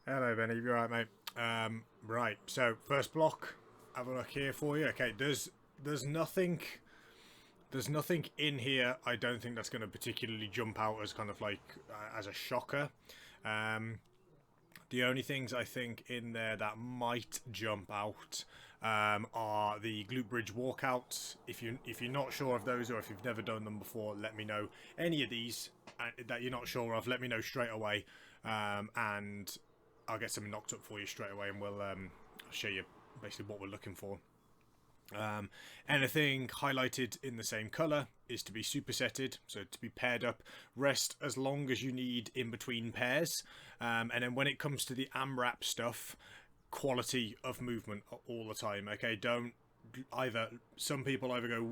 Hello, Benny. You alright, mate? Right. So first block. Have a look here for you. Okay. There's nothing. There's nothing in here. I don't think that's going to particularly jump out as kind of like as a shocker. Um, the only things I think in there that might jump out are the glute bridge walkouts. If you're not sure of those, or if you've never done them before, let me know. Any of these that you're not sure of, let me know straight away, and I'll get something knocked up for you straight away, and I'll show you basically what we're looking for. Um, Anything highlighted in the same color is to be supersetted, so to be paired up. Rest as long as you need in between pairs, and then when it comes to the AMRAP stuff, quality of movement all the time. Okay, don't either. Some people either go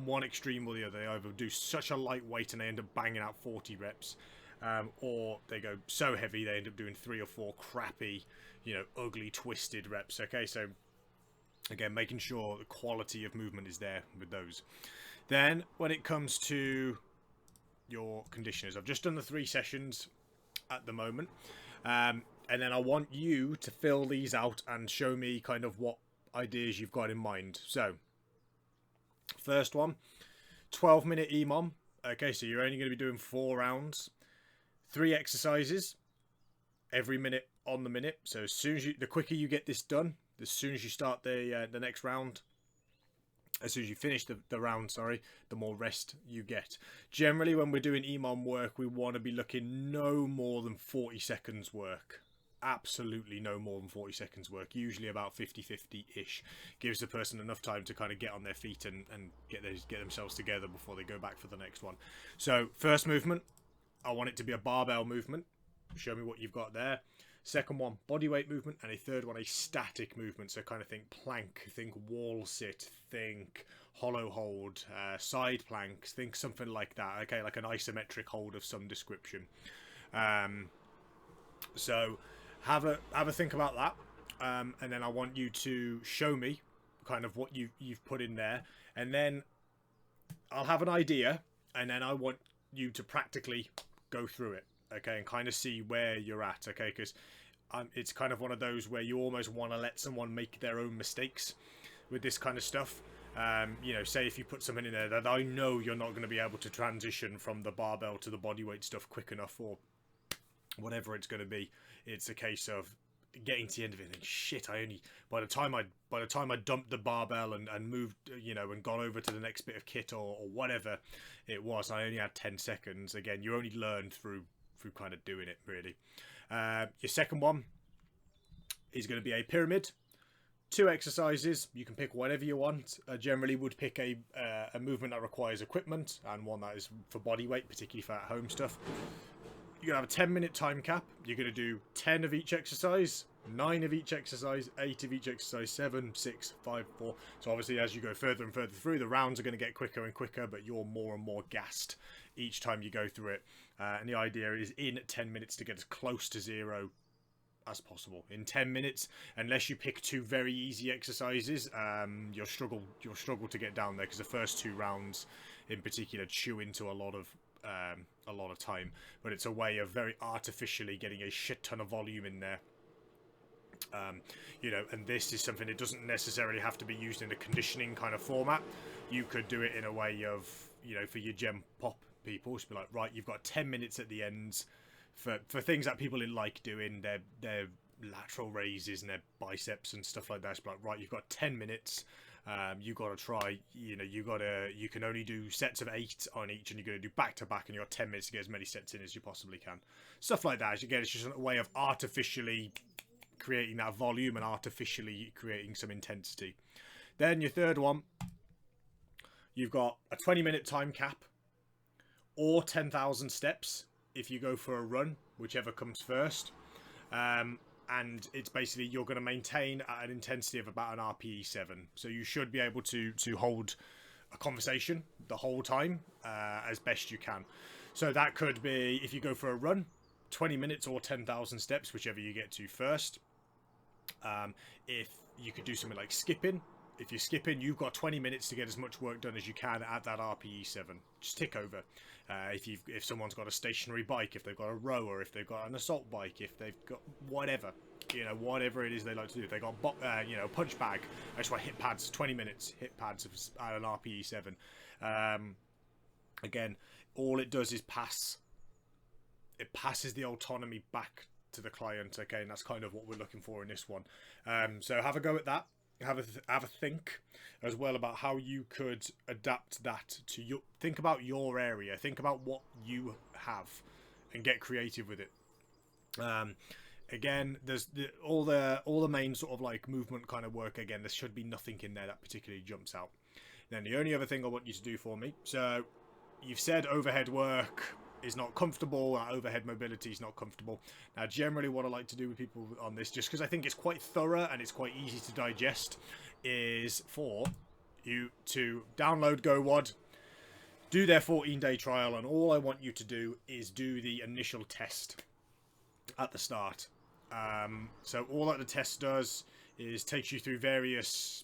one extreme or the other. They either do such a lightweight and they end up banging out 40 reps, or they go so heavy they end up doing 3 or 4 crappy, ugly twisted reps. Okay, so again, making sure the quality of movement is there with those. Then when it comes to your conditioners, I've just done the 3 sessions at the moment, and then I want you to fill these out and show me kind of what ideas you've got in mind. So first one, 12-minute EMOM. Okay, so you're only going to be doing 4 rounds, 3 exercises every minute on the minute. So as soon as the quicker you get this done, as soon as you start the next round, as soon as you finish the round, sorry, the more rest you get. Generally, when we're doing EMOM work, we want to be looking no more than 40 seconds work. Absolutely no more than 40 seconds work. Usually about 50-50-ish. Gives the person enough time to kind of get on their feet and get themselves together before they go back for the next one. So first movement, I want it to be a barbell movement. Show me what you've got there. Second one, body weight movement, and a third one, a static movement. So kind of think plank, think wall sit, think hollow hold, side planks, think something like that. Okay, like an isometric hold of some description. So have a think about that, and then I want you to show me kind of what you've put in there, and then I'll have an idea, and then I want you to practically go through it. Okay, and kind of see where you're at. Okay, because it's kind of one of those where you almost want to let someone make their own mistakes with this kind of stuff. Say if you put something in there that I know you're not going to be able to transition from the barbell to the bodyweight stuff quick enough, or whatever it's going to be, it's a case of getting to the end of it and think, shit, I only by the time I dumped the barbell and moved, and got over to the next bit of kit or whatever it was, I only had 10 seconds. Again, you only learn through kind of doing it, really. Your second one is going to be a pyramid. 2 exercises. You can pick whatever you want. I generally would pick a movement that requires equipment, and one that is for body weight, particularly for at-home stuff. You're going to have a 10-minute time cap. You're going to do 10 of each exercise, 9 of each exercise, 8 of each exercise, 7, 6, 5, 4. So obviously as you go further and further through, the rounds are going to get quicker and quicker, but you're more and more gassed each time you go through it. And the idea is in 10 minutes to get as close to zero as possible. In 10 minutes, unless you pick 2 very easy exercises, you'll struggle to get down there, because the first 2 rounds in particular chew into a lot of time, but it's a way of very artificially getting a shit ton of volume in there. And this is something that doesn't necessarily have to be used in a conditioning kind of format. You could do it in a way of, for your gem pop people, just be like, right, you've got 10 minutes at the ends for things that people like doing, their lateral raises and their biceps and stuff like that. It's like, right, you've got 10 minutes. You got to try, you can only do sets of 8 on each, and you're going to do back to back, and you've got 10 minutes to get as many sets in as you possibly can. Stuff like that. Again, it's just a way of artificially creating that volume and artificially creating some intensity. Then your third one, you've got a 20-minute time cap or 10,000 steps if you go for a run, whichever comes first. And it's basically you're going to maintain at an intensity of about an RPE 7. So you should be able to hold a conversation the whole time as best you can. So that could be, if you go for a run, 20 minutes or 10,000 steps, whichever you get to first. If you could do something like skipping, If you're skipping, you've got 20 minutes to get as much work done as you can at that RPE 7. Just tick over. If someone's got a stationary bike, if they've got a rower, if they've got an assault bike, if they've got whatever, you know, whatever it is they like to do. If they got you know, punch bag, I just want hit pads, 20 minutes hit pads at an RPE 7. Again, all it does is it passes the autonomy back to the client. Okay, and that's kind of what we're looking for in this one. So have a go at that. Have a think as well about how you could adapt that to your. Think about your area. Think about what you have, and get creative with it. Again, there's all the main sort of like movement kind of work. Again, there should be nothing in there that particularly jumps out. Then the only other thing I want you to do for me. So you've said overhead work is not comfortable, overhead mobility is not comfortable. Now, generally what I like to do with people on this, just because I think it's quite thorough and it's quite easy to digest, is for you to download GoWOD, do their 14-day trial, and all I want you to do is do the initial test at the start. So all that the test does is takes you through various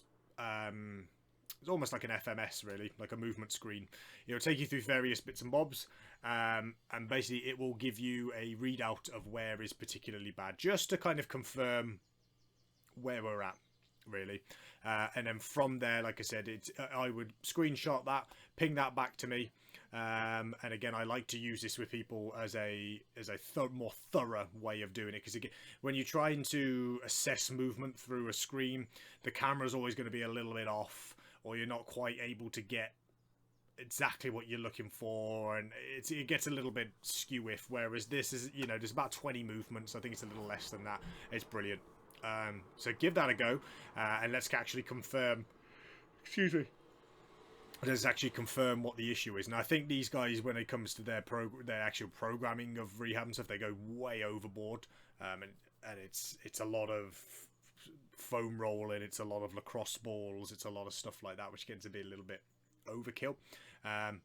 it's almost like an FMS, really, like a movement screen. It'll take you through various bits and bobs, and basically it will give you a readout of where is particularly bad, just to kind of confirm where we're at, really. And then from there, like I said, I would screenshot that, ping that back to me. And again, I like to use this with people as a more thorough way of doing it, because when you're trying to assess movement through a screen, the camera's always going to be a little bit off, or you're not quite able to get exactly what you're looking for, and it gets a little bit skew-iff. Whereas this is, you know, there's about 20 movements. I think it's a little less than that. It's brilliant. So give that a go, and let's actually confirm. Excuse me. Let's actually confirm what the issue is. And I think these guys, when it comes to their actual programming of rehab and stuff, they go way overboard. And it's a lot of foam rolling, it's a lot of lacrosse balls, it's a lot of stuff like that, which gets to be a little bit overkill.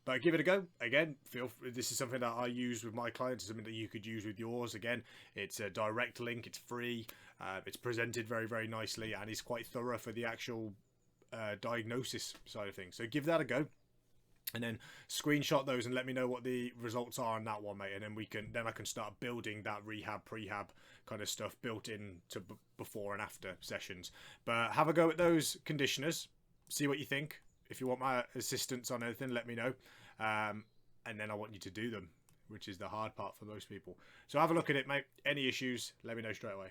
But give it a go. Again, this is something that I use with my clients, something that you could use with yours. Again, it's a direct link, it's free, it's presented very, very nicely, and it's quite thorough for the actual diagnosis side of things. So give that a go, and then screenshot those and let me know what the results are on that one, mate. And then I can start building that rehab, prehab kind of stuff built in to before and after sessions. But have a go at those conditioners, see what you think. If you want my assistance on anything, let me know, and then I want you to do them, which is the hard part for most people. So have a look at it, mate. Any issues, let me know straight away.